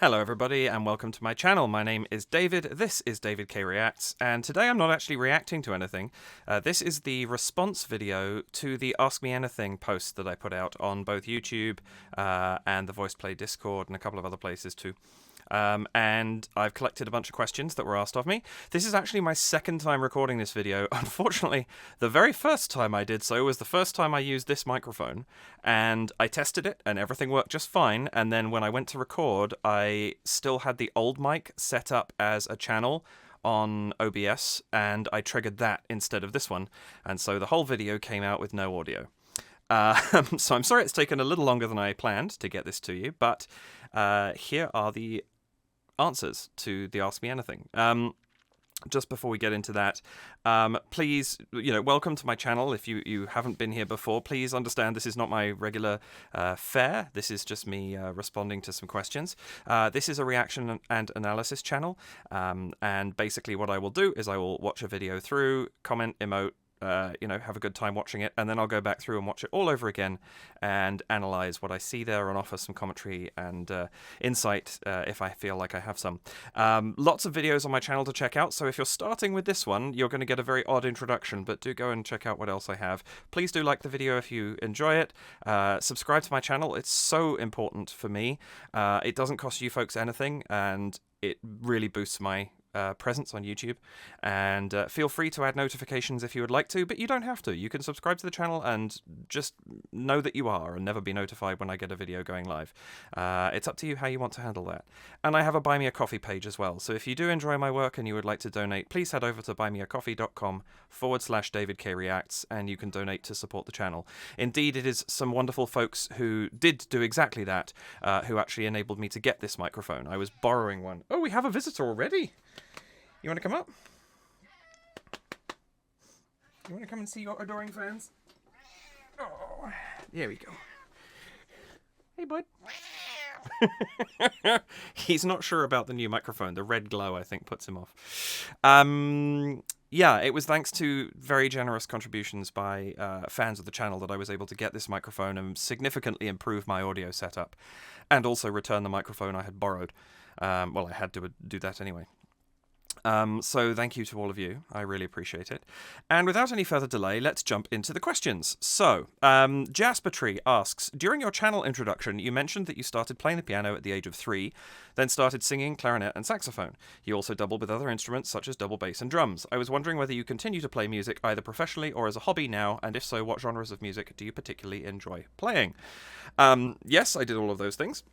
Hello everybody and welcome to my channel. My name is David, this is David K Reacts, and today I'm not actually reacting to anything. This is the response video to the Ask Me Anything post that I put out on both YouTube and the VoicePlay Discord and a couple of other places too. And I've collected a bunch of questions that were asked of me. This is actually my second time recording this video. Unfortunately, the very first time I did so was the first time I used this microphone, and I tested it and everything worked just fine, and then when I went to record, I still had the old mic set up as a channel on OBS, and I triggered that instead of this one, and so the whole video came out with no audio. So I'm sorry it's taken a little longer than I planned to get this to you, but here are the answers to the Ask Me Anything. Just before we get into that, please, welcome to my channel. If you haven't been here before, please understand this is not my regular fare. This is just me responding to some questions. This is a reaction and analysis channel, and basically what I will do is I will watch a video through, comment, emote, have a good time watching it, and then I'll go back through and watch it all over again and analyze what I see there and offer some commentary and insight if I feel like I have some. Lots of videos on my channel to check out, so if you're starting with this one, you're going to get a very odd introduction, but do go and check out what else I have. Please do like the video if you enjoy it. Subscribe to my channel. It's so important for me. It doesn't cost you folks anything, and it really boosts my presence on YouTube, and feel free to add notifications if you would like to, but you don't have to. You can subscribe to the channel and just know that you are and never be notified when I get a video going live. It's up to you how you want to handle that. And I have a Buy Me a Coffee page as well, so if you do enjoy my work and you would like to donate, please head over to buymeacoffee.com/DavidKReacts and you can donate to support the channel. Indeed, it is some wonderful folks who did do exactly that, who actually enabled me to get this microphone. I was borrowing one. Oh, we have a visitor already! You want to come up? You want to come and see your adoring fans? Oh, there we go. Hey, bud. He's not sure about the new microphone. The red glow, I think, puts him off. Yeah, it was thanks to very generous contributions by fans of the channel that I was able to get this microphone and significantly improve my audio setup, and also return the microphone I had borrowed. Well, I had to do that anyway. So thank you to all of you. I really appreciate it. And without any further delay, let's jump into the questions. So, Jasper Tree asks, during your channel introduction, you mentioned that you started playing the piano at the age of 3, then started singing clarinet and saxophone. You also doubled with other instruments such as double bass and drums. I was wondering whether you continue to play music either professionally or as a hobby now, and if so, what genres of music do you particularly enjoy playing? Yes, I did all of those things.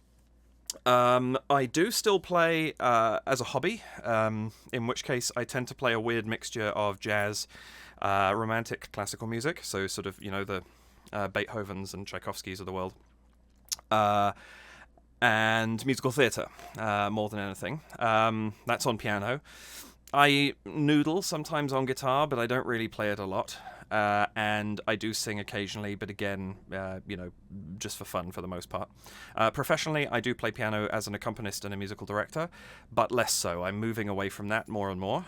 I do still play as a hobby, in which case I tend to play a weird mixture of jazz, romantic classical music, so sort of, the Beethovens and Tchaikovskys of the world, and musical theatre, more than anything. That's on piano. I noodle sometimes on guitar, but I don't really play it a lot. And I do sing occasionally, but again, just for fun for the most part. Professionally, I do play piano as an accompanist and a musical director, but less so. I'm moving away from that more and more.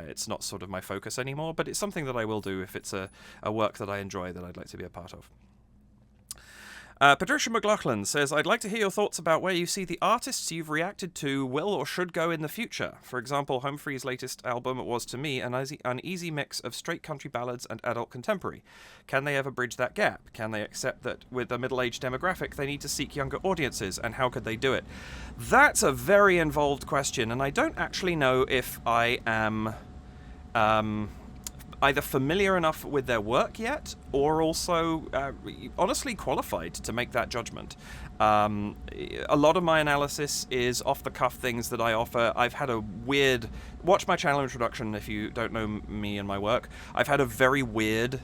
It's not sort of my focus anymore, but it's something that I will do if it's a work that I enjoy that I'd like to be a part of. Patricia McLaughlin says, I'd like to hear your thoughts about where you see the artists you've reacted to will or should go in the future. For example, Humphrey's latest album was, to me, an easy mix of straight country ballads and adult contemporary. Can they ever bridge that gap? Can they accept that with a middle-aged demographic they need to seek younger audiences, and how could they do it? That's a very involved question, and I don't actually know if I am either familiar enough with their work yet, or also honestly qualified to make that judgment. A lot of my analysis is off-the-cuff things that I offer. I've had a weird... Watch my channel introduction if you don't know me and my work. I've had a very weird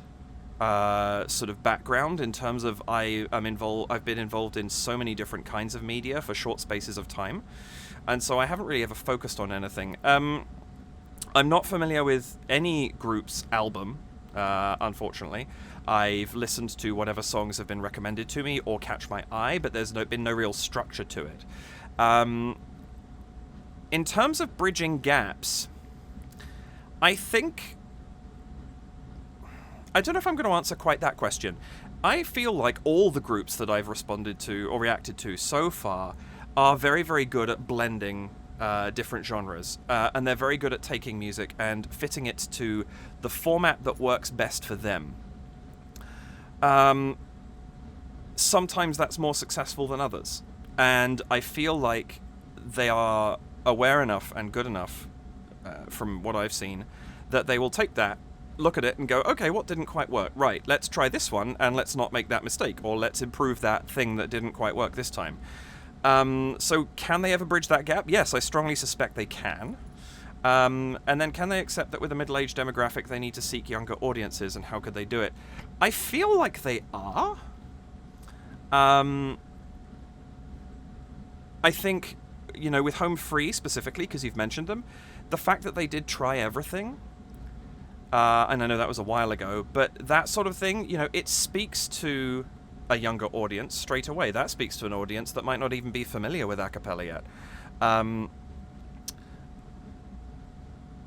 sort of background in terms of I've been involved in so many different kinds of media for short spaces of time, and so I haven't really ever focused on anything. I'm not familiar with any group's album, unfortunately. I've listened to whatever songs have been recommended to me or catch my eye, but there's been no real structure to it. In terms of bridging gaps, I don't know if I'm going to answer quite that question. I feel like all the groups that I've responded to or reacted to so far are very, very good at blending different genres, and they're very good at taking music and fitting it to the format that works best for them. Sometimes that's more successful than others, and I feel like they are aware enough and good enough, from what I've seen, that they will take that, look at it and go, okay, what didn't quite work? Right, let's try this one and let's not make that mistake, or let's improve that thing that didn't quite work this time. So can they ever bridge that gap? Yes, I strongly suspect they can. And then can they accept that with a middle-aged demographic they need to seek younger audiences, and how could they do it? I feel like they are. I think, you know, with Home Free specifically, because you've mentioned them, the fact that they did try everything, and I know that was a while ago, but that sort of thing, you know, it speaks to a younger audience straight away. That speaks to an audience that might not even be familiar with a cappella yet.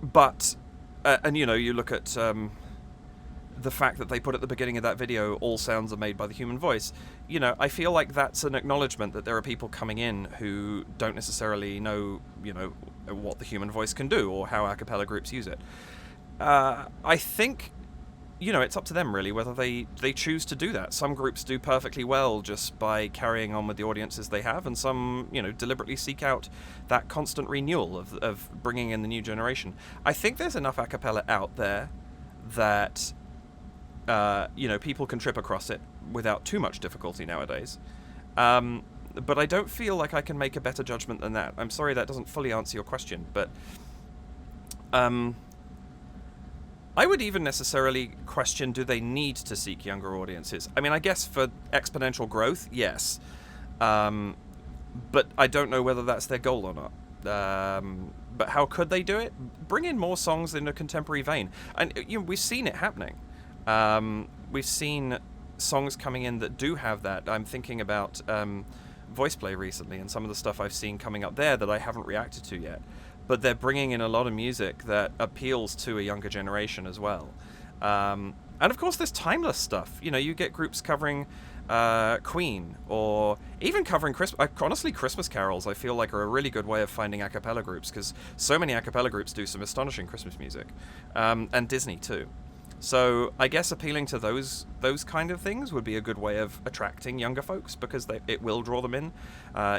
But, and you know, you look at the fact that they put at the beginning of that video, all sounds are made by the human voice. You know, I feel like that's an acknowledgement that there are people coming in who don't necessarily know, you know, what the human voice can do or how a cappella groups use it. I think, you know, it's up to them really whether they choose to do that. Some groups do perfectly well just by carrying on with the audiences they have, and some, you know, deliberately seek out that constant renewal of bringing in the new generation. I think there's enough a cappella out there that, you know, people can trip across it without too much difficulty nowadays. But I don't feel like I can make a better judgment than that. I'm sorry that doesn't fully answer your question, but I would even necessarily question, do they need to seek younger audiences? I mean, I guess for exponential growth, yes. But I don't know whether that's their goal or not. But how could they do it? Bring in more songs in a contemporary vein. And you know, we've seen it happening. We've seen songs coming in that do have that. I'm thinking about Voice Play recently, and some of the stuff I've seen coming up there that I haven't reacted to yet. But they're bringing in a lot of music that appeals to a younger generation as well. And of course there's timeless stuff. You know, you get groups covering Queen, or even covering honestly, Christmas carols I feel like are a really good way of finding a cappella groups, because so many a cappella groups do some astonishing Christmas music. And Disney too. So I guess appealing to those kind of things would be a good way of attracting younger folks, because it will draw them in.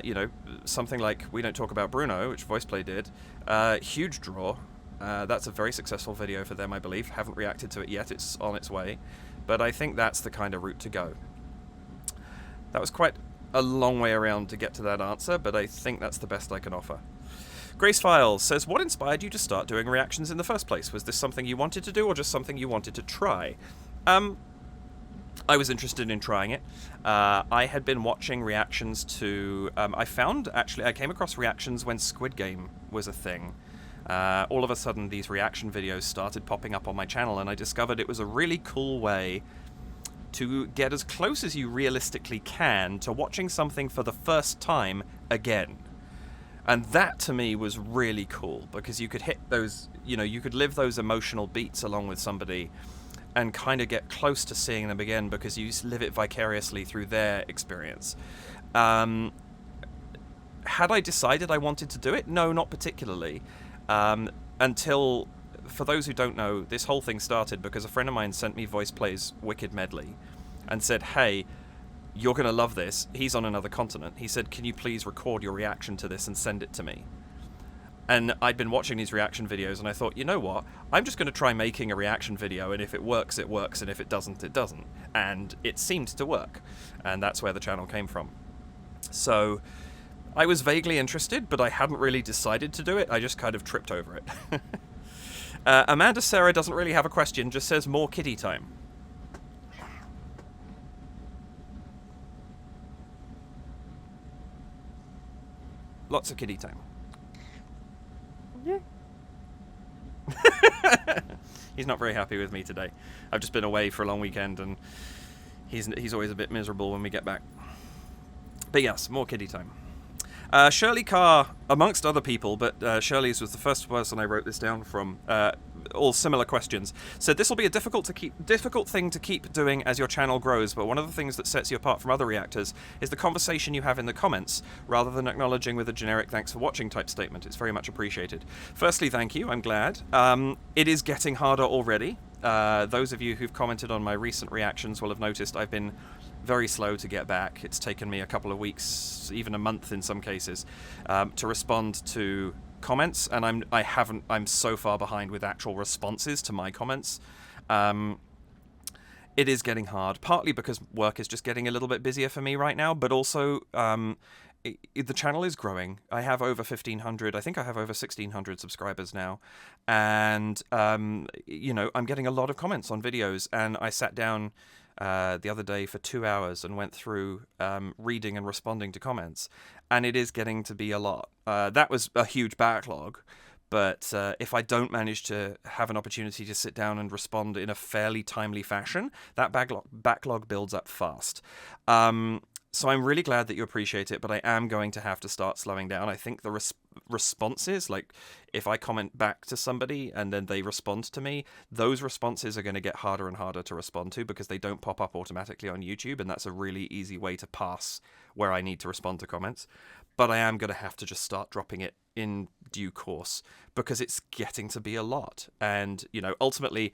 You know, something like We Don't Talk About Bruno, which VoicePlay did, huge draw. That's a very successful video for them, I believe. Haven't reacted to it yet, it's on its way. But I think that's the kind of route to go. That was quite a long way around to get to that answer, but I think that's the best I can offer. Grace Files says, what inspired you to start doing reactions in the first place? Was this something you wanted to do, or just something you wanted to try? I was interested in trying it. I had been watching reactions to... I came across reactions when Squid Game was a thing. All of a sudden, these reaction videos started popping up on my channel, and I discovered it was a really cool way to get as close as you realistically can to watching something for the first time again. And that, to me, was really cool, because you could hit those, you know, you could live those emotional beats along with somebody and kind of get close to seeing them again, because you live it vicariously through their experience. Had I decided I wanted to do it? No, not particularly. Until, for those who don't know, this whole thing started because a friend of mine sent me VoicePlay's Wicked Medley and said, hey, you're going to love this. He's on another continent. He said, can you please record your reaction to this and send it to me? And I'd been watching these reaction videos, and I thought, you know what? I'm just going to try making a reaction video, and if it works, it works, and if it doesn't, it doesn't. And it seemed to work. And that's where the channel came from. So I was vaguely interested, but I hadn't really decided to do it. I just kind of tripped over it. Amanda Sarah doesn't really have a question, just says more kitty time. Lots of kitty time. Yeah. He's not very happy with me today. I've just been away for a long weekend, and he's always a bit miserable when we get back. But yes, more kitty time. Shirley Carr, amongst other people, but Shirley's was the first person I wrote this down from. All similar questions. So this will be a difficult thing to keep doing as your channel grows. But one of the things that sets you apart from other reactors is the conversation you have in the comments, rather than acknowledging with a generic "thanks for watching" type statement. It's very much appreciated. Firstly, thank you. I'm glad. It is getting harder already. Those of you who've commented on my recent reactions will have noticed I've been very slow to get back. It's taken me a couple of weeks, even a month in some cases, to respond to comments, and I'm so far behind with actual responses to my comments. It is getting hard, partly because work is just getting a little bit busier for me right now, but also the channel is growing. I have over 1,500, I think I have over 1,600 subscribers now, and you know, I'm getting a lot of comments on videos, and I sat down the other day for 2 hours and went through reading and responding to comments, and it is getting to be a lot. That was a huge backlog, but if I don't manage to have an opportunity to sit down and respond in a fairly timely fashion, that backlog builds up fast. So I'm really glad that you appreciate it, but I am going to have to start slowing down. I think the responses, like if I comment back to somebody and then they respond to me, those responses are going to get harder and harder to respond to because they don't pop up automatically on YouTube, and that's a really easy way to pass where I need to respond to comments. But I am going to have to just start dropping it in due course because it's getting to be a lot. And, you know, ultimately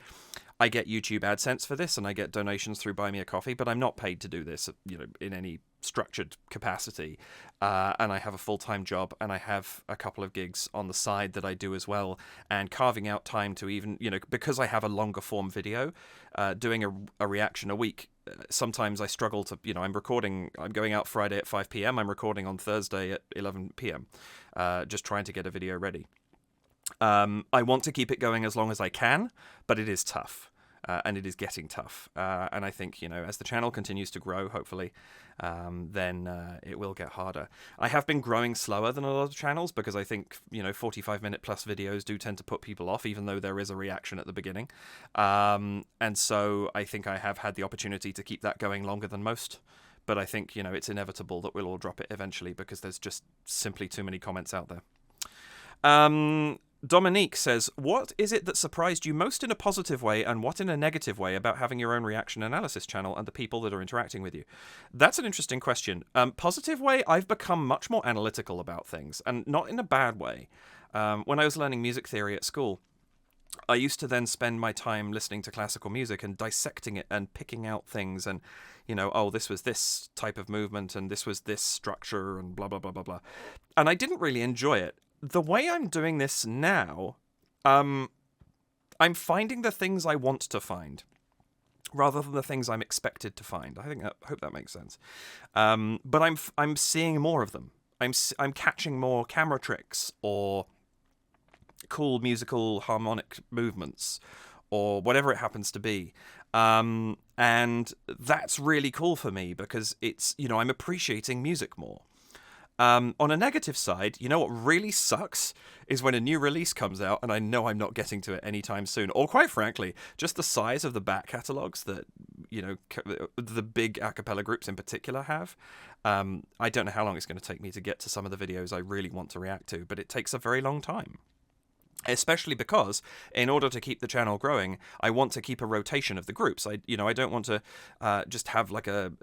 I get YouTube AdSense for this and I get donations through Buy Me a Coffee, but I'm not paid to do this, you know, in any structured capacity. And I have a full-time job and I have a couple of gigs on the side that I do as well. And carving out time to even, you know, because I have a longer form video, doing a reaction a week, sometimes I struggle to, you know, I'm going out Friday at 5 p.m. I'm recording on Thursday at 11 p.m. Just trying to get a video ready. I want to keep it going as long as I can, but it is tough. And it is getting tough. And I think, you know, as the channel continues to grow, hopefully, then it will get harder. I have been growing slower than a lot of channels because I think, you know, 45-minute plus videos do tend to put people off, even though there is a reaction at the beginning. And so I think I have had the opportunity to keep that going longer than most. But I think, you know, it's inevitable that we'll all drop it eventually because there's just simply too many comments out there. Dominique says, what is it that surprised you most in a positive way and what in a negative way about having your own reaction analysis channel and the people that are interacting with you? That's an interesting question. Positive way, I've become much more analytical about things, and not in a bad way. When I was learning music theory at school, I used to then spend my time listening to classical music and dissecting it and picking out things and, you know, oh, this was this type of movement and this was this structure and blah, blah, blah, blah, blah. And I didn't really enjoy it. The way I'm doing this now, I'm finding the things I want to find rather than the things I'm expected to find. I hope that makes sense. But I'm seeing more of them. I'm catching more camera tricks or cool musical harmonic movements or whatever it happens to be. And that's really cool for me because it's, you know, I'm appreciating music more. On a negative side, you know what really sucks is when a new release comes out and I know I'm not getting to it anytime soon. Or quite frankly, just the size of the back catalogs that, you know, the big a cappella groups in particular have. I don't know how long it's going to take me to get to some of the videos I really want to react to, but it takes a very long time. Especially because, in order to keep the channel growing, I want to keep a rotation of the groups. I don't want to just have like a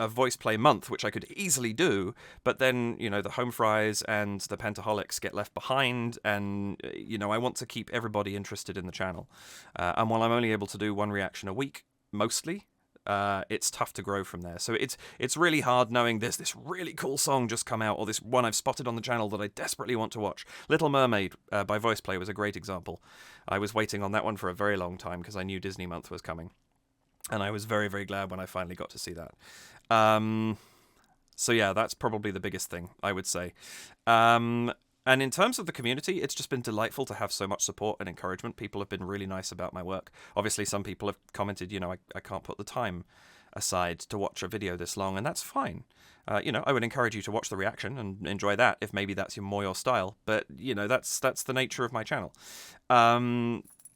voice play month, which I could easily do, but then, you know, the Home Fries and the Pentaholics get left behind, and, you know, I want to keep everybody interested in the channel. And while I'm only able to do one reaction a week, mostly, it's tough to grow from there. So it's really hard knowing there's this really cool song just come out, or this one I've spotted on the channel that I desperately want to watch. Little Mermaid by VoicePlay was a great example. I was waiting on that one for a very long time because I knew Disney Month was coming. And I was very, very glad when I finally got to see that. So yeah, that's probably the biggest thing, I would say. And in terms of the community, it's just been delightful to have so much support and encouragement. People have been really nice about my work. Obviously, some people have commented, you know, I can't put the time aside to watch a video this long, and that's fine. You know, I would encourage you to watch the reaction and enjoy that if maybe that's more your style. But, you know, that's the nature of my channel.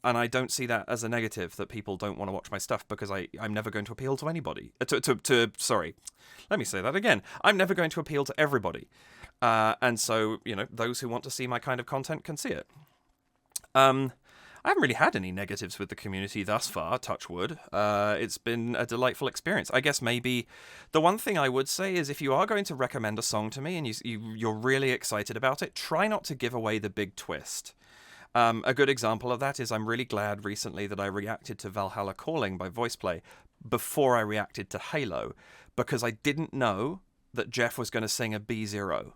And I don't see that as a negative, that people don't want to watch my stuff, because I'm never going to appeal to anybody. Sorry, let me say that again. I'm never going to appeal to everybody. And so, those who want to see my kind of content can see it. I haven't really had any negatives with the community thus far, touch wood. It's been a delightful experience. I guess maybe the one thing I would say is, if you are going to recommend a song to me and you're really excited about it, try not to give away the big twist. A good example of that is, I'm really glad recently that I reacted to Valhalla Calling by VoicePlay before I reacted to Halo, because I didn't know that Jeff was going to sing a B0.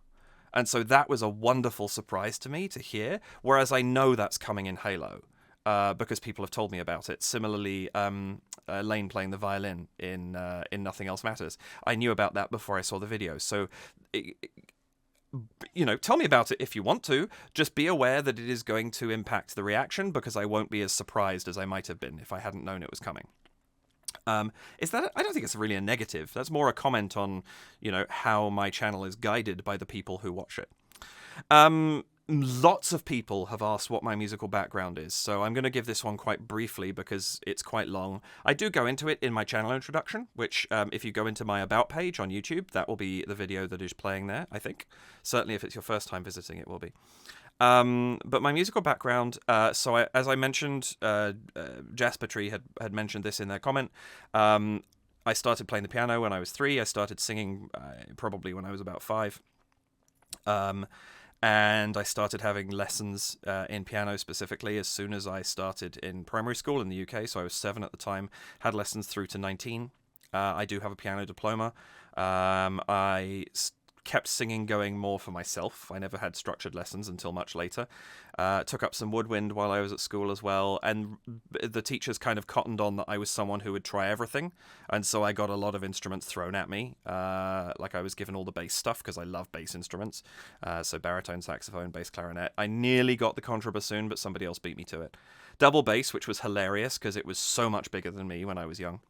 And so that was a wonderful surprise to me to hear, whereas I know that's coming in Halo. Because people have told me about it. Similarly, Lane playing the violin in Nothing Else Matters. I knew about that before I saw the video. So, tell me about it if you want to. Just be aware that it is going to impact the reaction, because I won't be as surprised as I might have been if I hadn't known it was coming. I don't think it's really a negative. That's more a comment on, how my channel is guided by the people who watch it. Lots of people have asked what my musical background is, so I'm going to give this one quite briefly because it's quite long. I do go into it in my channel introduction, which if you go into my About page on YouTube, that will be the video that is playing there, I think. Certainly if it's your first time visiting, it will be. But my musical background, as I mentioned, Jasper Tree had mentioned this in their comment. I started playing the piano when I was 3. I started singing probably when I was about 5. And I started having lessons in piano specifically as soon as I started in primary school in the UK. So I was 7 at the time, had lessons through to 19. I do have a piano diploma. I kept singing going more for myself. I never had structured lessons until much later. Took up some woodwind while I was at school as well, and the teachers kind of cottoned on that I was someone who would try everything, and so I got a lot of instruments thrown at me. Like I was given all the bass stuff because I love bass instruments, so baritone, saxophone, bass clarinet. I nearly got the contrabassoon, but somebody else beat me to it. Double bass, which was hilarious because it was so much bigger than me when I was young.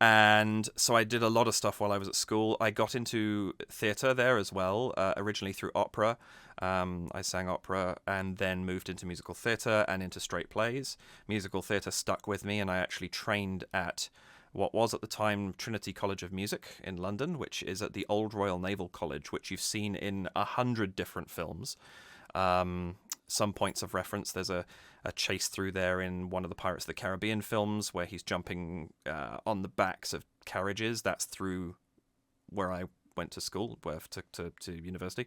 And so I did a lot of stuff while I was at school. I got into theatre there as well, originally through opera. I sang opera and then moved into musical theatre and into straight plays. Musical theatre stuck with me, and I actually trained at what was at the time Trinity College of Music in London, which is at the Old Royal Naval College, which you've seen in 100 different films. Some points of reference, there's a chase through there in one of the Pirates of the Caribbean films where he's jumping on the backs of carriages. That's through where I went to school, to university.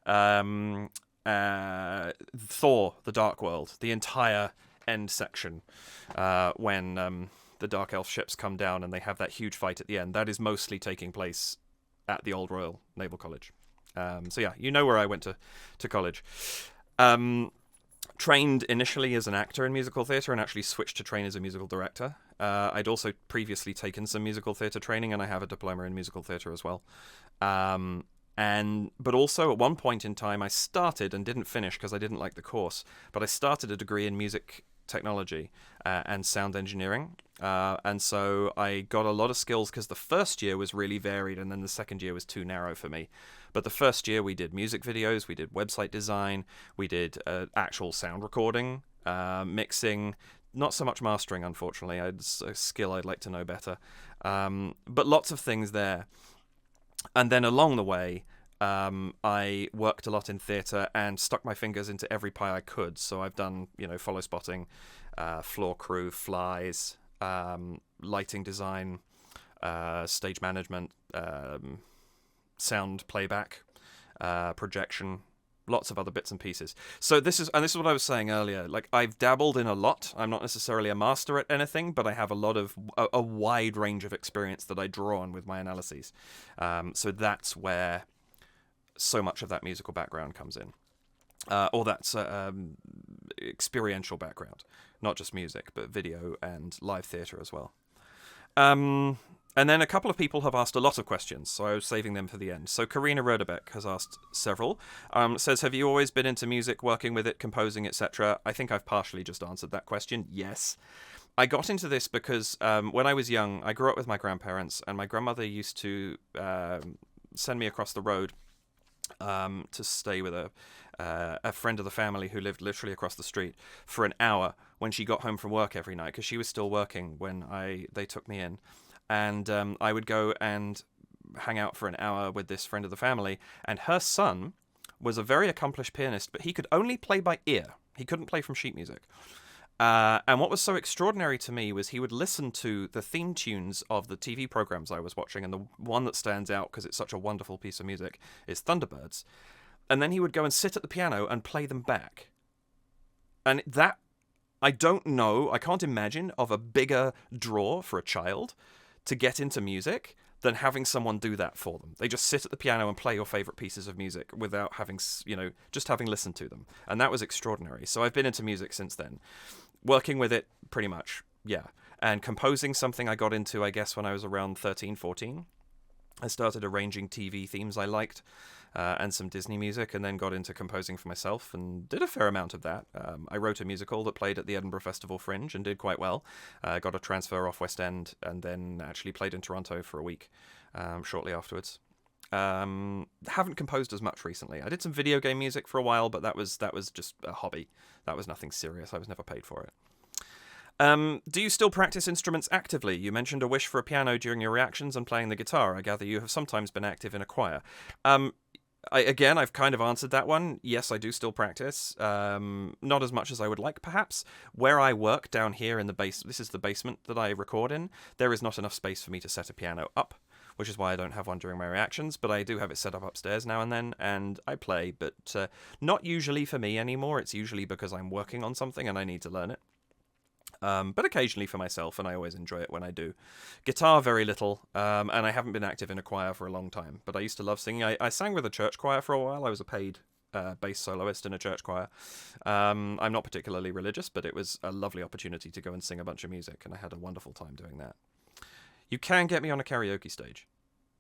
Thor, The Dark World, the entire end section, when the Dark Elf ships come down and they have that huge fight at the end, that is mostly taking place at the Old Royal Naval College. So yeah, you know where I went to college. Trained initially as an actor in musical theatre and actually switched to train as a musical director. I'd also previously taken some musical theatre training, and I have a diploma in musical theatre as well. But also at one point in time I started, and didn't finish because I didn't like the course, but I started a degree in music technology and sound engineering. And so I got a lot of skills because the first year was really varied, and then the second year was too narrow for me. But the first year we did music videos, we did website design, we did actual sound recording, mixing, not so much mastering, unfortunately. It's a skill I'd like to know better. But lots of things there. And then along the way, I worked a lot in theatre and stuck my fingers into every pie I could. So I've done, follow spotting, floor crew, flies, lighting design, stage management, sound playback, projection, lots of other bits and pieces. So this is what I was saying earlier. Like, I've dabbled in a lot. I'm not necessarily a master at anything, but I have a wide range of experience that I draw on with my analyses. So that's where so much of that musical background comes in, or that's experiential background, not just music, but video and live theatre as well. And then a couple of people have asked a lot of questions, so I was saving them for the end. So Karina Rodebeck has asked several. Says, have you always been into music, working with it, composing, etc.? I think I've partially just answered that question. Yes. I got into this because when I was young, I grew up with my grandparents, and my grandmother used to send me across the road to stay with a friend of the family who lived literally across the street for an hour when she got home from work every night, because she was still working when they took me in. And I would go and hang out for an hour with this friend of the family, and her son was a very accomplished pianist, but he could only play by ear. He couldn't play from sheet music. And what was so extraordinary to me was he would listen to the theme tunes of the TV programs I was watching, and the one that stands out because it's such a wonderful piece of music is Thunderbirds. And then he would go and sit at the piano and play them back. And that, I don't know, I can't imagine of a bigger draw for a child to get into music than having someone do that for them. They just sit at the piano and play your favorite pieces of music without having, just having listened to them. And that was extraordinary. So I've been into music since then. Working with it, pretty much, yeah. And composing, something I got into, I guess, when I was around 13, 14. I started arranging TV themes I liked, and some Disney music, and then got into composing for myself and did a fair amount of that. I wrote a musical that played at the Edinburgh Festival Fringe and did quite well. Got a transfer off West End, and then actually played in Toronto for a week shortly afterwards. Haven't composed as much recently. I did some video game music for a while, but that was just a hobby. That was nothing serious. I was never paid for it. Do you still practice instruments actively? You mentioned a wish for a piano during your reactions and playing the guitar. I gather you have sometimes been active in a choir. I've kind of answered that one. Yes, I do still practice. Not as much as I would like, perhaps. Where I work down here in the this is the basement that I record in, there is not enough space for me to set a piano up, which is why I don't have one during my reactions, but I do have it set up upstairs now and then, and I play, but not usually for me anymore. It's usually because I'm working on something and I need to learn it. But occasionally for myself, and I always enjoy it when I do. Guitar, very little, and I haven't been active in a choir for a long time, but I used to love singing. I sang with a church choir for a while. I was a paid bass soloist in a church choir. I'm not particularly religious, but it was a lovely opportunity to go and sing a bunch of music, and I had a wonderful time doing that. You can get me on a karaoke stage.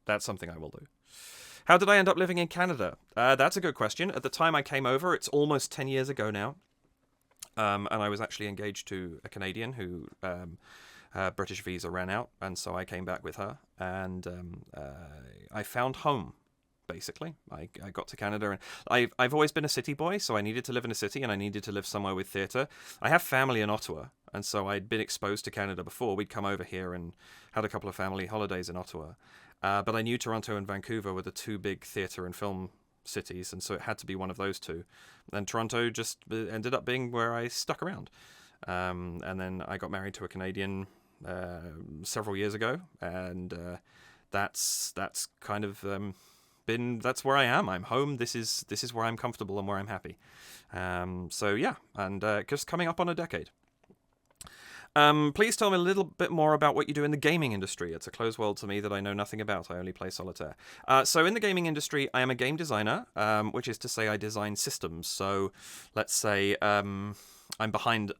That's something I will do. How did I end up living in Canada? That's a good question. At the time I came over, it's almost 10 years ago now. And I was actually engaged to a Canadian who British visa ran out, and so I came back with her, and I found home, basically. I got to Canada, and I've always been a city boy, so I needed to live in a city, and I needed to live somewhere with theatre. I have family in Ottawa, and so I'd been exposed to Canada before. We'd come over here and had a couple of family holidays in Ottawa. But I knew Toronto and Vancouver were the two big theatre and film cities, and so it had to be one of those two. And Toronto just ended up being where I stuck around. And then I got married to a Canadian several years ago, and that's kind of that's where I am. I'm home. This is where I'm comfortable and where I'm happy. So yeah, and just coming up on a decade. Please tell me a little bit more about what you do in the gaming industry. It's a closed world to me that I know nothing about. I only play solitaire. So in the gaming industry, I am a game designer, which is to say I design systems. So let's say I'm behind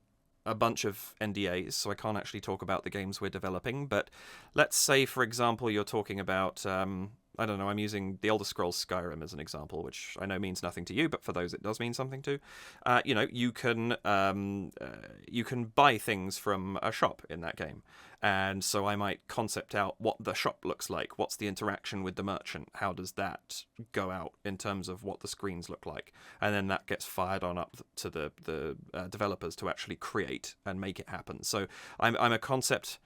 a bunch of NDAs, so I can't actually talk about the games we're developing. But let's say, for example, you're talking about, I don't know, I'm using The Elder Scrolls Skyrim as an example, which I know means nothing to you, but for those it does mean something to. You can buy things from a shop in that game. And so I might concept out what the shop looks like, what's the interaction with the merchant, how does that go out in terms of what the screens look like, and then that gets fired on up to the developers to actually create and make it happen. So I'm a concept.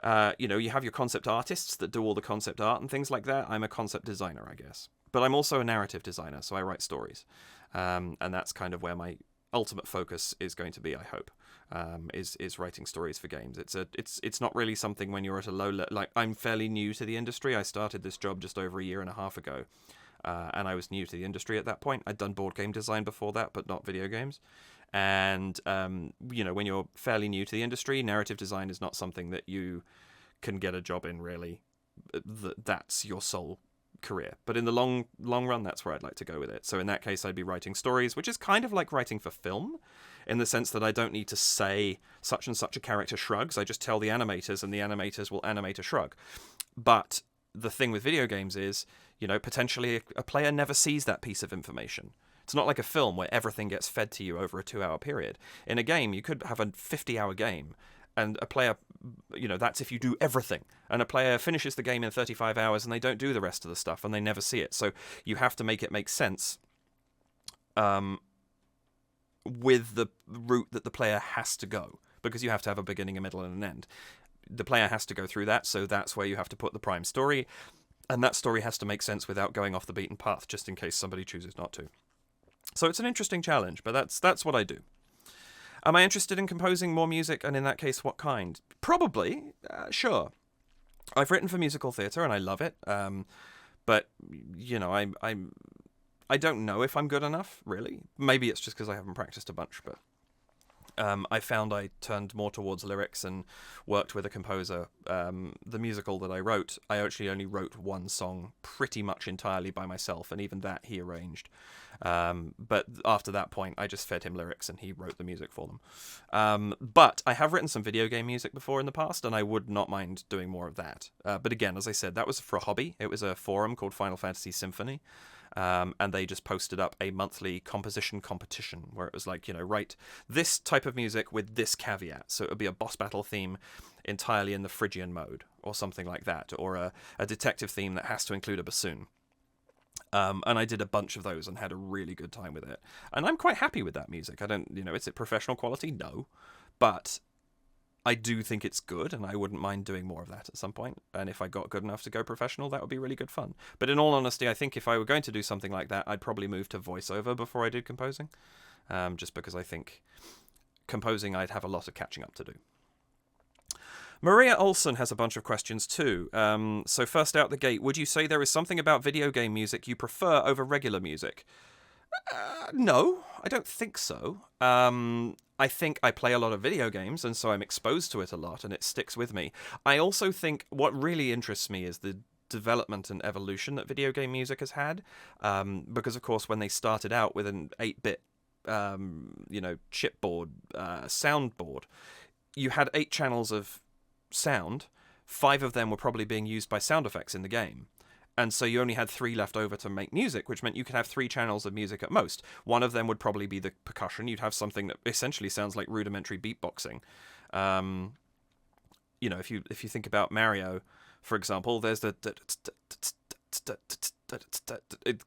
You have your concept artists that do all the concept art and things like that. I'm a concept designer, I guess, but I'm also a narrative designer, so I write stories, and that's kind of where my ultimate focus is going to be, I hope. Is writing stories for games. It's not really something when you're at a low level. Like, I'm fairly new to the industry. I started this job just over a year and a half ago, and I was new to the industry at that point. I'd done board game design before that, but not video games. And when you're fairly new to the industry, narrative design is not something that you can get a job in, really. That's your sole career. But in the long run, that's where I'd like to go with it. So in that case, I'd be writing stories, which is kind of like writing for film, in the sense that I don't need to say such and such a character shrugs. I just tell the animators, and the animators will animate a shrug. But the thing with video games is, potentially a player never sees that piece of information. It's not like a film where everything gets fed to you over a 2-hour period. In a game, you could have a 50-hour game, and a player, that's if you do everything. And a player finishes the game in 35 hours, and they don't do the rest of the stuff, and they never see it. So you have to make it make sense with the route that the player has to go, because you have to have a beginning, a middle, and an end. The player has to go through that, so that's where you have to put the prime story, and that story has to make sense without going off the beaten path, just in case somebody chooses not to. So it's an interesting challenge, but that's what I do. Am I interested in composing more music, and in that case, what kind? Probably, sure. I've written for musical theatre, and I love it, but, you know, I don't know if I'm good enough, really. Maybe it's just because I haven't practiced a bunch, but I found I turned more towards lyrics and worked with a composer. The musical that I wrote, I actually only wrote one song pretty much entirely by myself, and even that he arranged. But after that point, I just fed him lyrics and he wrote the music for them. But I have written some video game music before in the past, and I would not mind doing more of that. But again, as I said, that was for a hobby. It was a forum called Final Fantasy Symphony. And they just posted up a monthly composition competition where it was like, you know, write this type of music with this caveat. So it would be a boss battle theme entirely in the Phrygian mode or something like that, or a detective theme that has to include a bassoon. And I did a bunch of those and had a really good time with it. And I'm quite happy with that music. I don't, you know, is it professional quality? No. But I do think it's good, and I wouldn't mind doing more of that at some point. And if I got good enough to go professional, that would be really good fun. But in all honesty, I think if I were going to do something like that, I'd probably move to voiceover before I did composing. Just because I think composing, I'd have a lot of catching up to do. Maria Olson has a bunch of questions too. So first out the gate, would you say there is something about video game music you prefer over regular music? No, I don't think so. I think I play a lot of video games, and so I'm exposed to it a lot, and it sticks with me. I also think what really interests me is the development and evolution that video game music has had, because, of course, when they started out with an 8-bit, chipboard, soundboard, you had 8 channels of sound. 5 of them were probably being used by sound effects in the game. And so you only had 3 left over to make music, which meant you could have 3 channels of music at most. One of them would probably be the percussion. You'd have something that essentially sounds like rudimentary beatboxing. If you think about Mario, for example, there's the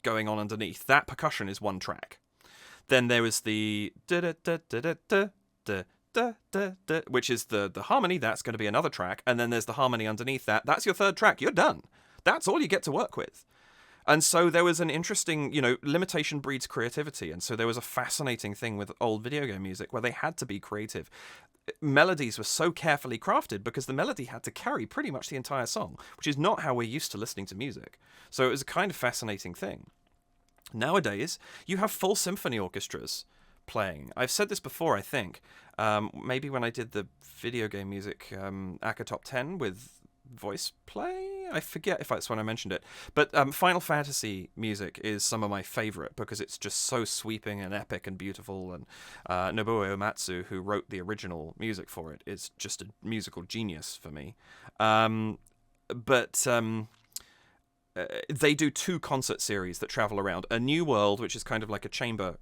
going on underneath. That percussion is one track. Then there is the which is the harmony. That's going to be another track. And then there's the harmony underneath that. That's your 3rd track. You're done. That's all you get to work with. And so there was an interesting, limitation breeds creativity. And so there was a fascinating thing with old video game music where they had to be creative. Melodies were so carefully crafted because the melody had to carry pretty much the entire song, which is not how we're used to listening to music. So it was a kind of fascinating thing. Nowadays, you have full symphony orchestras playing. I've said this before, I think. Maybe when I did the video game music ACA Top 10 with voice play? I forget if that's when I mentioned it. But Final Fantasy music is some of my favorite because it's just so sweeping and epic and beautiful. And Nobuo Uematsu, who wrote the original music for it, is just a musical genius for me. But they do 2 concert series that travel around. A New World, which is kind of like a chamber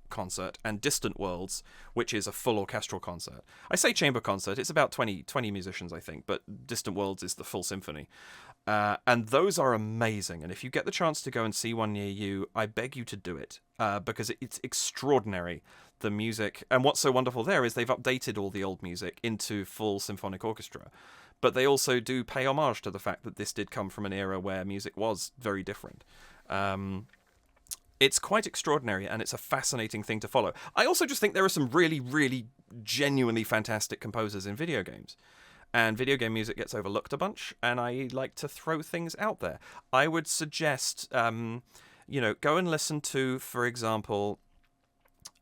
concert, and Distant Worlds, which is a full orchestral concert. I say chamber concert, it's about 20 musicians, I think, but Distant Worlds is the full symphony. And those are amazing, and if you get the chance to go and see one near you, I beg you to do it, because it's extraordinary, the music. And what's so wonderful there is they've updated all the old music into full symphonic orchestra, but they also do pay homage to the fact that this did come from an era where music was very different. It's quite extraordinary, and it's a fascinating thing to follow. I also just think there are some really, really genuinely fantastic composers in video games. And video game music gets overlooked a bunch, and I like to throw things out there. I would suggest, go and listen to, for example,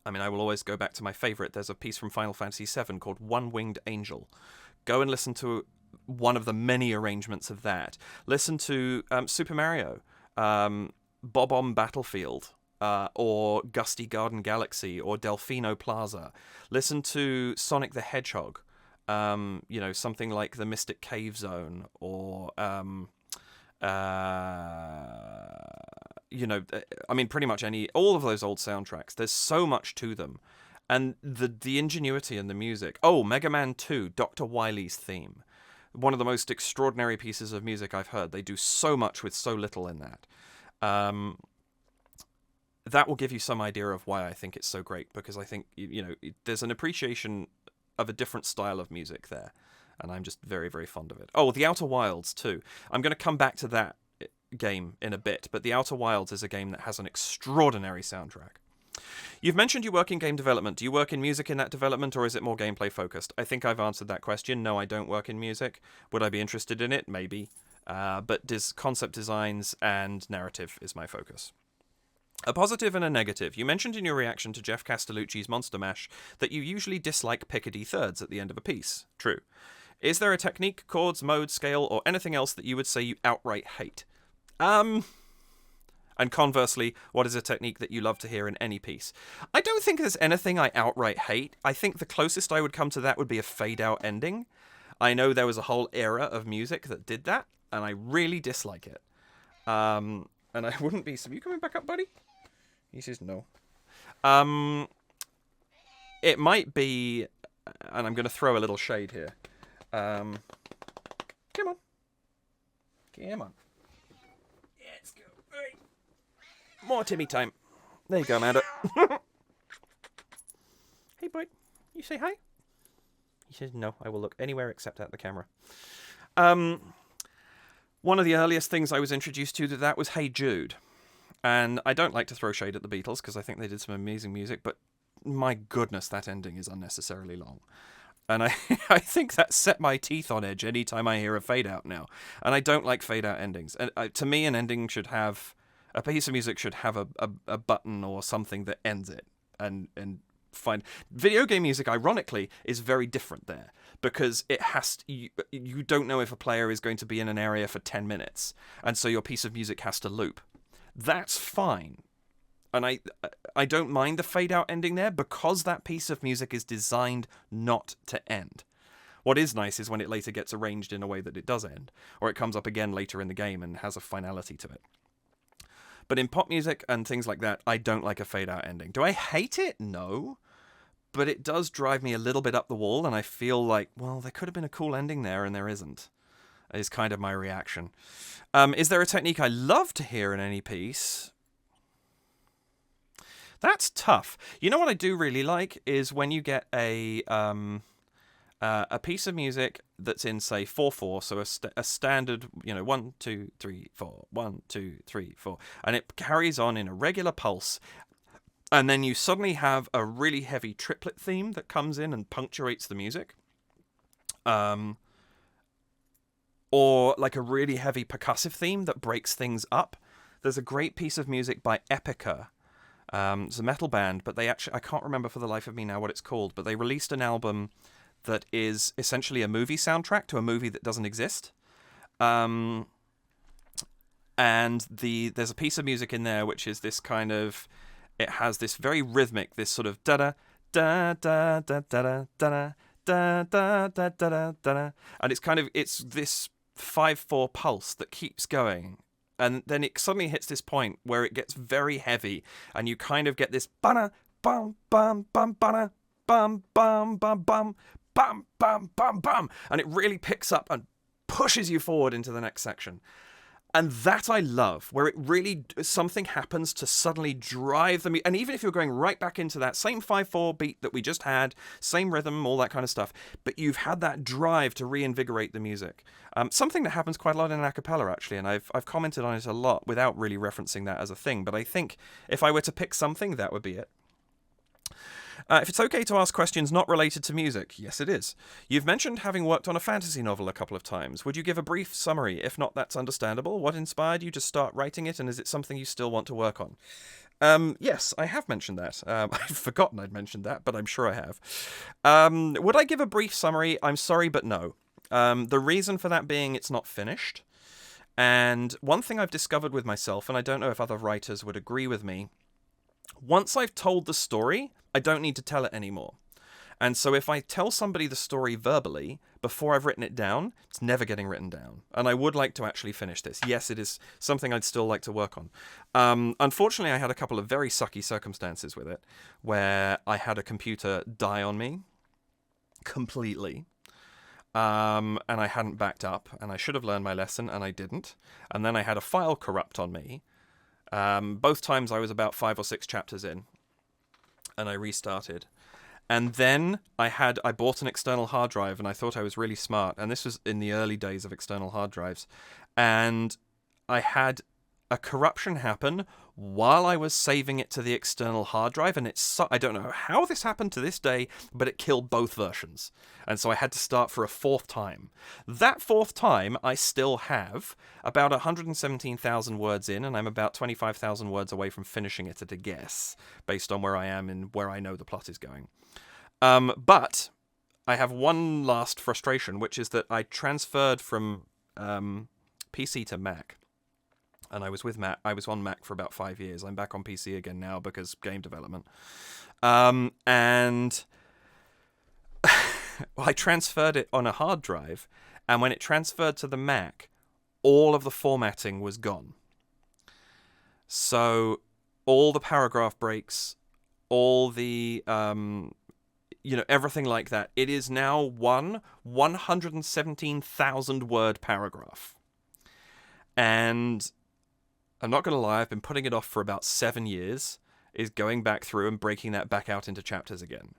I will always go back to my favorite. There's a piece from Final Fantasy VII called One-Winged Angel. Go and listen to one of the many arrangements of that. Listen to Super Mario, Bob-omb Battlefield, or Gusty Garden Galaxy, or Delfino Plaza. Listen to Sonic the Hedgehog, something like the Mystic Cave Zone, or, pretty much all of those old soundtracks. There's so much to them. And the ingenuity in the music. Oh, Mega Man 2, Dr. Wily's theme. One of the most extraordinary pieces of music I've heard. They do so much with so little in that. that will give you some idea of why I think it's so great, because I think, there's an appreciation of a different style of music there, and I'm just very, very fond of it. Oh, The Outer Wilds, too. I'm going to come back to that game in a bit, but The Outer Wilds is a game that has an extraordinary soundtrack. You've mentioned you work in game development. Do you work in music in that development, or is it more gameplay focused? I think I've answered that question. No, I don't work in music. Would I be interested in it? Maybe. But concept designs and narrative is my focus. A positive and a negative. You mentioned in your reaction to Jeff Castellucci's Monster Mash that you usually dislike Picardy thirds at the end of a piece. True. Is there a technique, chords, mode, scale, or anything else that you would say you outright hate? And conversely, what is a technique that you love to hear in any piece? I don't think there's anything I outright hate. I think the closest I would come to that would be a fade-out ending. I know there was a whole era of music that did that, and I really dislike it. And I wouldn't be... So, are you coming back up, buddy? He says no. It might be... And I'm going to throw a little shade here. Come on. Come on. Let's go. Right. More Timmy time. There you go, Amanda. Hey, boy. You say hi? He says, no, I will look anywhere except at the camera. One of the earliest things I was introduced to that was Hey Jude. And I don't like to throw shade at the Beatles, because I think they did some amazing music, but my goodness, that ending is unnecessarily long. And I think that set my teeth on edge any time I hear a fade-out now. And I don't like fade-out endings. And to me, an ending should have... A piece of music should have a button or something that ends it. And fine. Video game music, ironically, is very different there. Because it has to, you don't know if a player is going to be in an area for 10 minutes. And so your piece of music has to loop. That's fine. And I don't mind the fade-out ending there, because that piece of music is designed not to end. What is nice is when it later gets arranged in a way that it does end, or it comes up again later in the game and has a finality to it. But in pop music and things like that, I don't like a fade-out ending. Do I hate it? No. But it does drive me a little bit up the wall, and I feel like, well, there could have been a cool ending there, and there isn't, is kind of my reaction. Is there a technique I love to hear in any piece? That's tough. You know what I do really like is when you get a piece of music that's in, say, 4/4, so a standard, 1 2 3 4, 1 2 3 4, and it carries on in a regular pulse, and then you suddenly have a really heavy triplet theme that comes in and punctuates the music, or like a really heavy percussive theme that breaks things up. There's a great piece of music by Epica. It's a metal band, but I can't remember for the life of me now what it's called, but they released an album that is essentially a movie soundtrack to a movie that doesn't exist. And there's a piece of music in there which is this kind of, it has this very rhythmic, this sort of da da da da da da da da da da da, and it's this 5/4 pulse that keeps going. And then it suddenly hits this point where it gets very heavy, and you kind of get this bana bum bum bum bana bum bum bum bum bum bum bum bum, and it really picks up and pushes you forward into the next section. And that I love, where it really, something happens to suddenly drive them. And even if you're going right back into that same 5/4 beat that we just had, same rhythm, all that kind of stuff, but you've had that drive to reinvigorate the music. Something that happens quite a lot in a cappella, actually, and I've commented on it a lot without really referencing that as a thing. But I think if I were to pick something, that would be it. If it's okay to ask questions not related to music, yes it is. You've mentioned having worked on a fantasy novel a couple of times. Would you give a brief summary? If not, that's understandable. What inspired you to start writing it, and is it something you still want to work on? Yes, I have mentioned that. I've forgotten I'd mentioned that, but I'm sure I have. Would I give a brief summary? I'm sorry, but no. The reason for that being it's not finished. And one thing I've discovered with myself, and I don't know if other writers would agree with me, once I've told the story, I don't need to tell it anymore. And so if I tell somebody the story verbally before I've written it down, it's never getting written down. And I would like to actually finish this. Yes, it is something I'd still like to work on. Unfortunately, I had a couple of very sucky circumstances with it, where I had a computer die on me completely. And I hadn't backed up, and I should have learned my lesson, and I didn't. And then I had a file corrupt on me. Both times I was about 5 or 6 chapters in, and I restarted. And then I bought an external hard drive, and I thought I was really smart. And this was in the early days of external hard drives. And I had a corruption happen while I was saving it to the external hard drive, and I don't know how this happened to this day, but it killed both versions. And so I had to start for a 4th time. That 4th time, I still have about 117,000 words in, and I'm about 25,000 words away from finishing it at a guess, based on where I am and where I know the plot is going. But I have one last frustration, which is that I transferred from PC to Mac. And I was on Mac for about 5 years. I'm back on PC again now because game development. And I transferred it on a hard drive, and when it transferred to the Mac, all of the formatting was gone. So all the paragraph breaks, all the everything like that. It is now one 117,000 word paragraph. And I'm not going to lie, I've been putting it off for about 7 years, is going back through and breaking that back out into chapters again.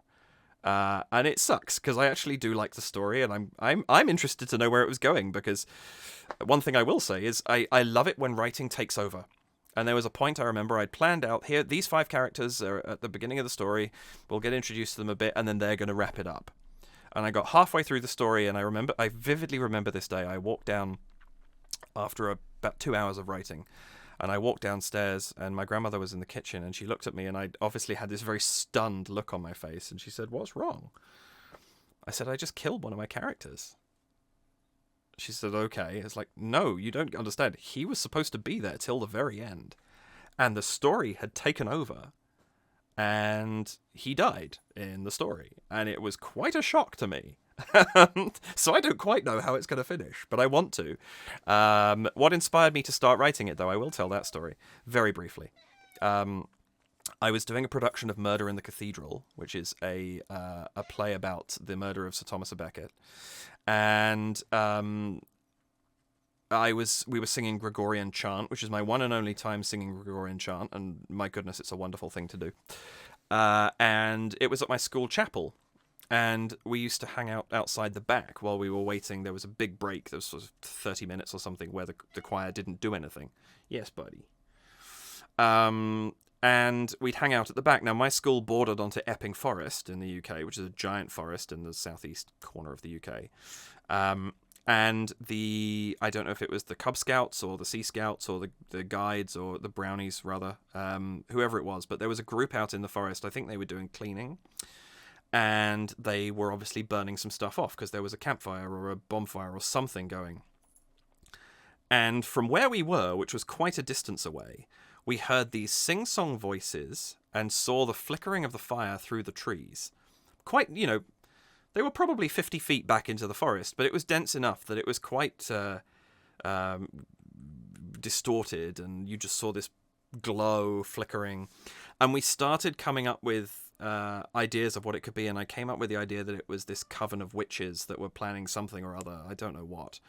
And it sucks, because I actually do like the story, and I'm interested to know where it was going, because one thing I will say is I love it when writing takes over. And there was a point I remember I'd planned out, here, these 5 characters are at the beginning of the story, we'll get introduced to them a bit, and then they're going to wrap it up. And I got halfway through the story, and I vividly remember this day. I walked down after about 2 hours of writing, and I walked downstairs, and my grandmother was in the kitchen, and she looked at me, and I obviously had this very stunned look on my face, and she said, "What's wrong?" I said, "I just killed one of my characters." She said, "Okay." It's like, "No, you don't understand. He was supposed to be there till the very end, and the story had taken over, and he died in the story, and it was quite a shock to me." So I don't quite know how it's going to finish, but I want to. What inspired me to start writing it, though, I will tell that story very briefly. I was doing a production of Murder in the Cathedral, which is a play about the murder of Sir Thomas à Becket, and we were singing Gregorian chant, which is my one and only time singing Gregorian chant, and my goodness, it's a wonderful thing to do. And it was at my school chapel. And we used to hang out outside the back while we were waiting. There was a big break. There was sort of 30 minutes or something where the choir didn't do anything. Yes, buddy. And we'd hang out at the back. Now, my school bordered onto Epping Forest in the UK, which is a giant forest in the southeast corner of the UK. And I don't know if it was the Cub Scouts or the Sea Scouts or the Guides or the Brownies, rather, whoever it was. But there was a group out in the forest. I think they were doing cleaning. And they were obviously burning some stuff off because there was a campfire or a bonfire or something going. And from where we were, which was quite a distance away, we heard these sing-song voices and saw the flickering of the fire through the trees. Quite, they were probably 50 feet back into the forest, but it was dense enough that it was quite distorted, and you just saw this glow flickering. And we started coming up with ideas of what it could be, and I came up with the idea that it was this coven of witches that were planning something or other. I don't know what.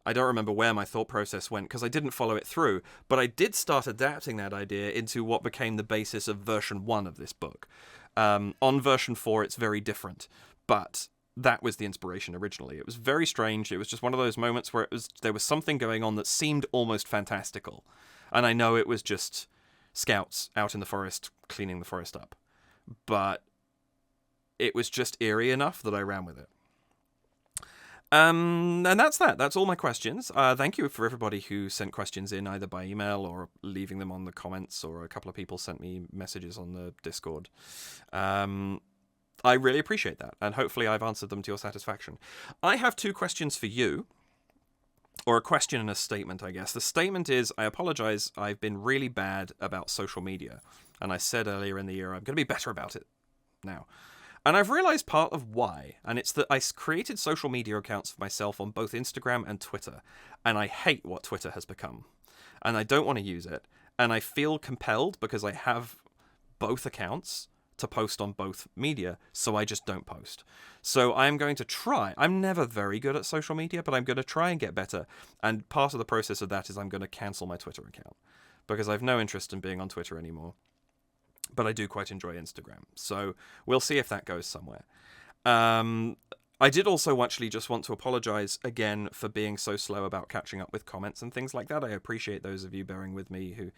I don't remember where my thought process went because I didn't follow it through, but I did start adapting that idea into what became the basis of version 1 of this book. On version 4, it's very different, but that was the inspiration originally. It was very strange. It was just one of those moments where there was something going on that seemed almost fantastical, and I know it was just scouts out in the forest cleaning the forest up. But it was just eerie enough that I ran with it. And that's that. That's all my questions. Thank you for everybody who sent questions in either by email or leaving them on the comments, or a couple of people sent me messages on the Discord. I really appreciate that, and hopefully I've answered them to your satisfaction. I have 2 questions for you. Or a question and a statement, I guess. The statement is, I apologize, I've been really bad about social media. And I said earlier in the year, I'm going to be better about it now. And I've realized part of why, and it's that I created social media accounts for myself on both Instagram and Twitter. And I hate what Twitter has become. And I don't want to use it. And I feel compelled, because I have both accounts, to post on both media, so I just don't post. So I'm going to try. I'm never very good at social media, but I'm going to try and get better. And part of the process of that is I'm going to cancel my Twitter account. because I've no interest in being on Twitter anymore. But I do quite enjoy Instagram. So we'll see if that goes somewhere. I did also actually just want to apologize again for being so slow about catching up with comments and things like that. I appreciate those of you bearing with me who,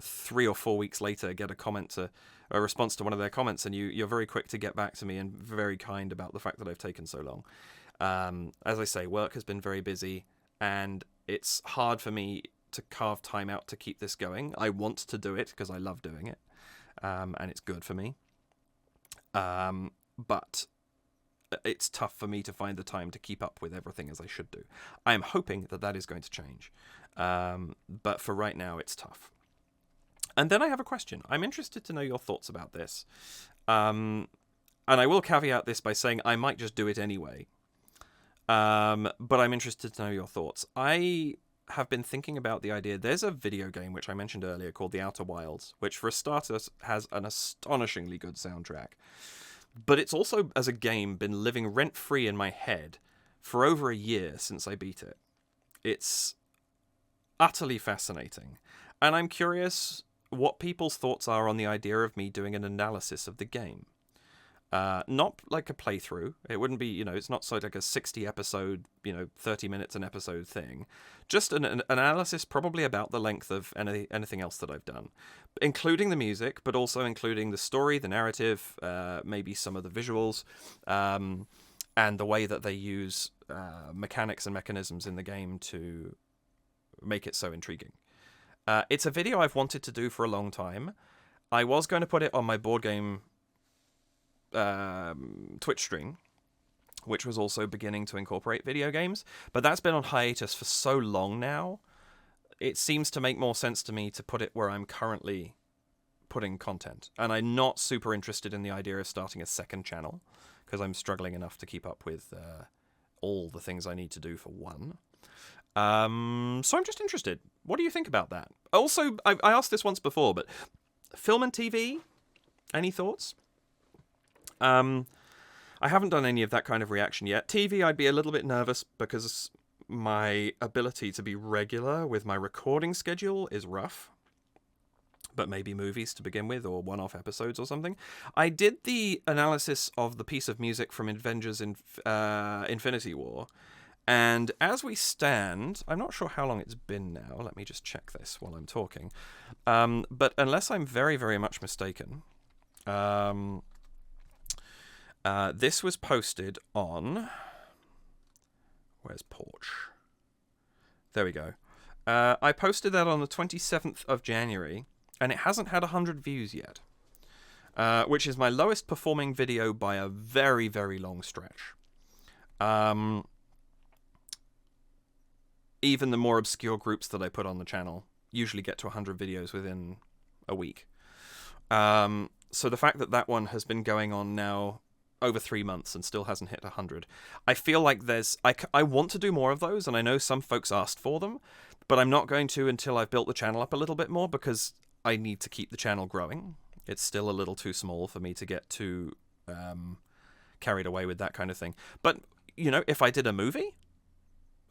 3 or 4 weeks later get a response to one of their comments, and you're very quick to get back to me and very kind about the fact that I've taken so long. As I say, work has been very busy, and it's hard for me to carve time out to keep this going. I want to do it because I love doing it, and it's good for me. But it's tough for me to find the time to keep up with everything as I should do. I am hoping that is going to change. But for right now, it's tough. And then I have a question. I'm interested to know your thoughts about this. And I will caveat this by saying I might just do it anyway. But I'm interested to know your thoughts. I have been thinking about the idea. There's a video game, which I mentioned earlier, called The Outer Wilds, which for a starter has an astonishingly good soundtrack. But it's also, as a game, been living rent-free in my head for over a year since I beat it. It's utterly fascinating. And I'm curious what people's thoughts are on the idea of me doing an analysis of the game. Not like a playthrough. It wouldn't be, it's not like a 60 episode, 30 minutes an episode thing. Just an analysis probably about the length of anything else that I've done, including the music, but also including the story, the narrative, maybe some of the visuals, and the way that they use mechanics and mechanisms in the game to make it so intriguing. It's a video I've wanted to do for a long time. I was going to put it on my board game Twitch stream, which was also beginning to incorporate video games, but that's been on hiatus for so long now. It seems to make more sense to me to put it where I'm currently putting content, and I'm not super interested in the idea of starting a second channel because I'm struggling enough to keep up with all the things I need to do for one. So I'm just interested. What do you think about that? Also, I asked this once before, but film and TV, any thoughts? I haven't done any of that kind of reaction yet. TV, I'd be a little bit nervous because my ability to be regular with my recording schedule is rough. But maybe movies to begin with, or one-off episodes or something. I did the analysis of the piece of music from Avengers Infinity War, and as we stand, I'm not sure how long it's been now. Let me just check this while I'm talking. But unless I'm very, very much mistaken, this was posted on... Where's Porch? There we go. I posted that on the 27th of January, and it hasn't had 100 views yet, which is my lowest performing video by a very, very long stretch. Even the more obscure groups that I put on the channel usually get to 100 videos within a week. So the fact that one has been going on now over 3 months and still hasn't hit 100, I feel like I want to do more of those, and I know some folks asked for them, but I'm not going to until I've built the channel up a little bit more, because I need to keep the channel growing. It's still a little too small for me to get too carried away with that kind of thing. But, if I did a movie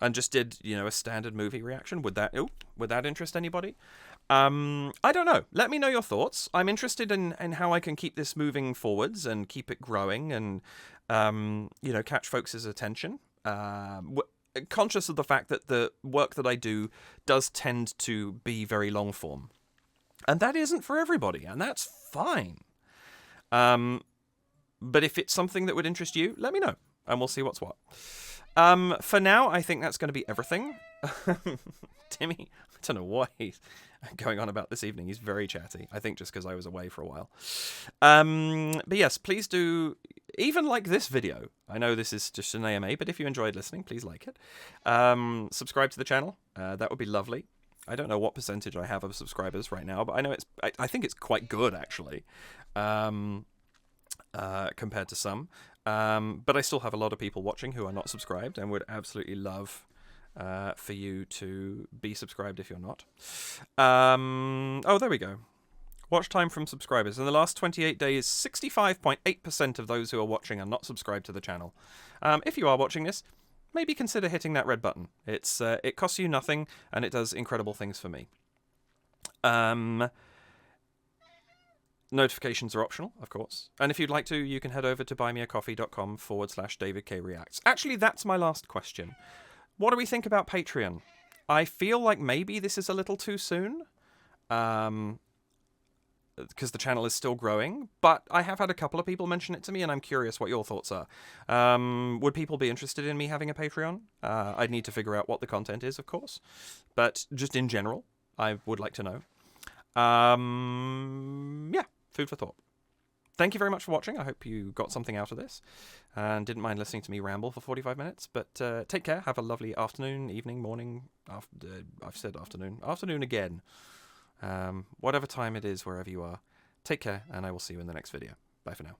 and just did, a standard movie reaction, would that interest anybody? I don't know. Let me know your thoughts. I'm interested in how I can keep this moving forwards and keep it growing and, catch folks' attention. Conscious of the fact that the work that I do does tend to be very long form. And that isn't for everybody, and that's fine. But if it's something that would interest you, let me know, and we'll see what's what. For now, I think that's going to be everything. Timmy, I don't know what he's going on about this evening. He's very chatty. I think just because I was away for a while. But yes, please do, even like this video. I know this is just an AMA, but if you enjoyed listening, please like it. Subscribe to the channel. That would be lovely. I don't know what percentage I have of subscribers right now, but I know I think it's quite good, actually, compared to some. But I still have a lot of people watching who are not subscribed, and would absolutely love for you to be subscribed if you're not. Oh, there we go. Watch time from subscribers. In the last 28 days, 65.8% of those who are watching are not subscribed to the channel. If you are watching this, maybe consider hitting that red button. It costs you nothing, and it does incredible things for me. Notifications are optional, of course. And if you'd like to, you can head over to buymeacoffee.com/DavidKReacts. Actually, that's my last question. What do we think about Patreon? I feel like maybe this is a little too soon. Because the channel is still growing, but I have had a couple of people mention it to me, and I'm curious what your thoughts are. Would people be interested in me having a Patreon? I'd need to figure out what the content is, of course, but just in general, I would like to know. Yeah, food for thought. Thank you very much for watching. I hope you got something out of this and didn't mind listening to me ramble for 45 minutes. But take care. Have a lovely afternoon, evening, morning. I've said afternoon. Afternoon again. Whatever time it is, wherever you are. Take care, and I will see you in the next video. Bye for now.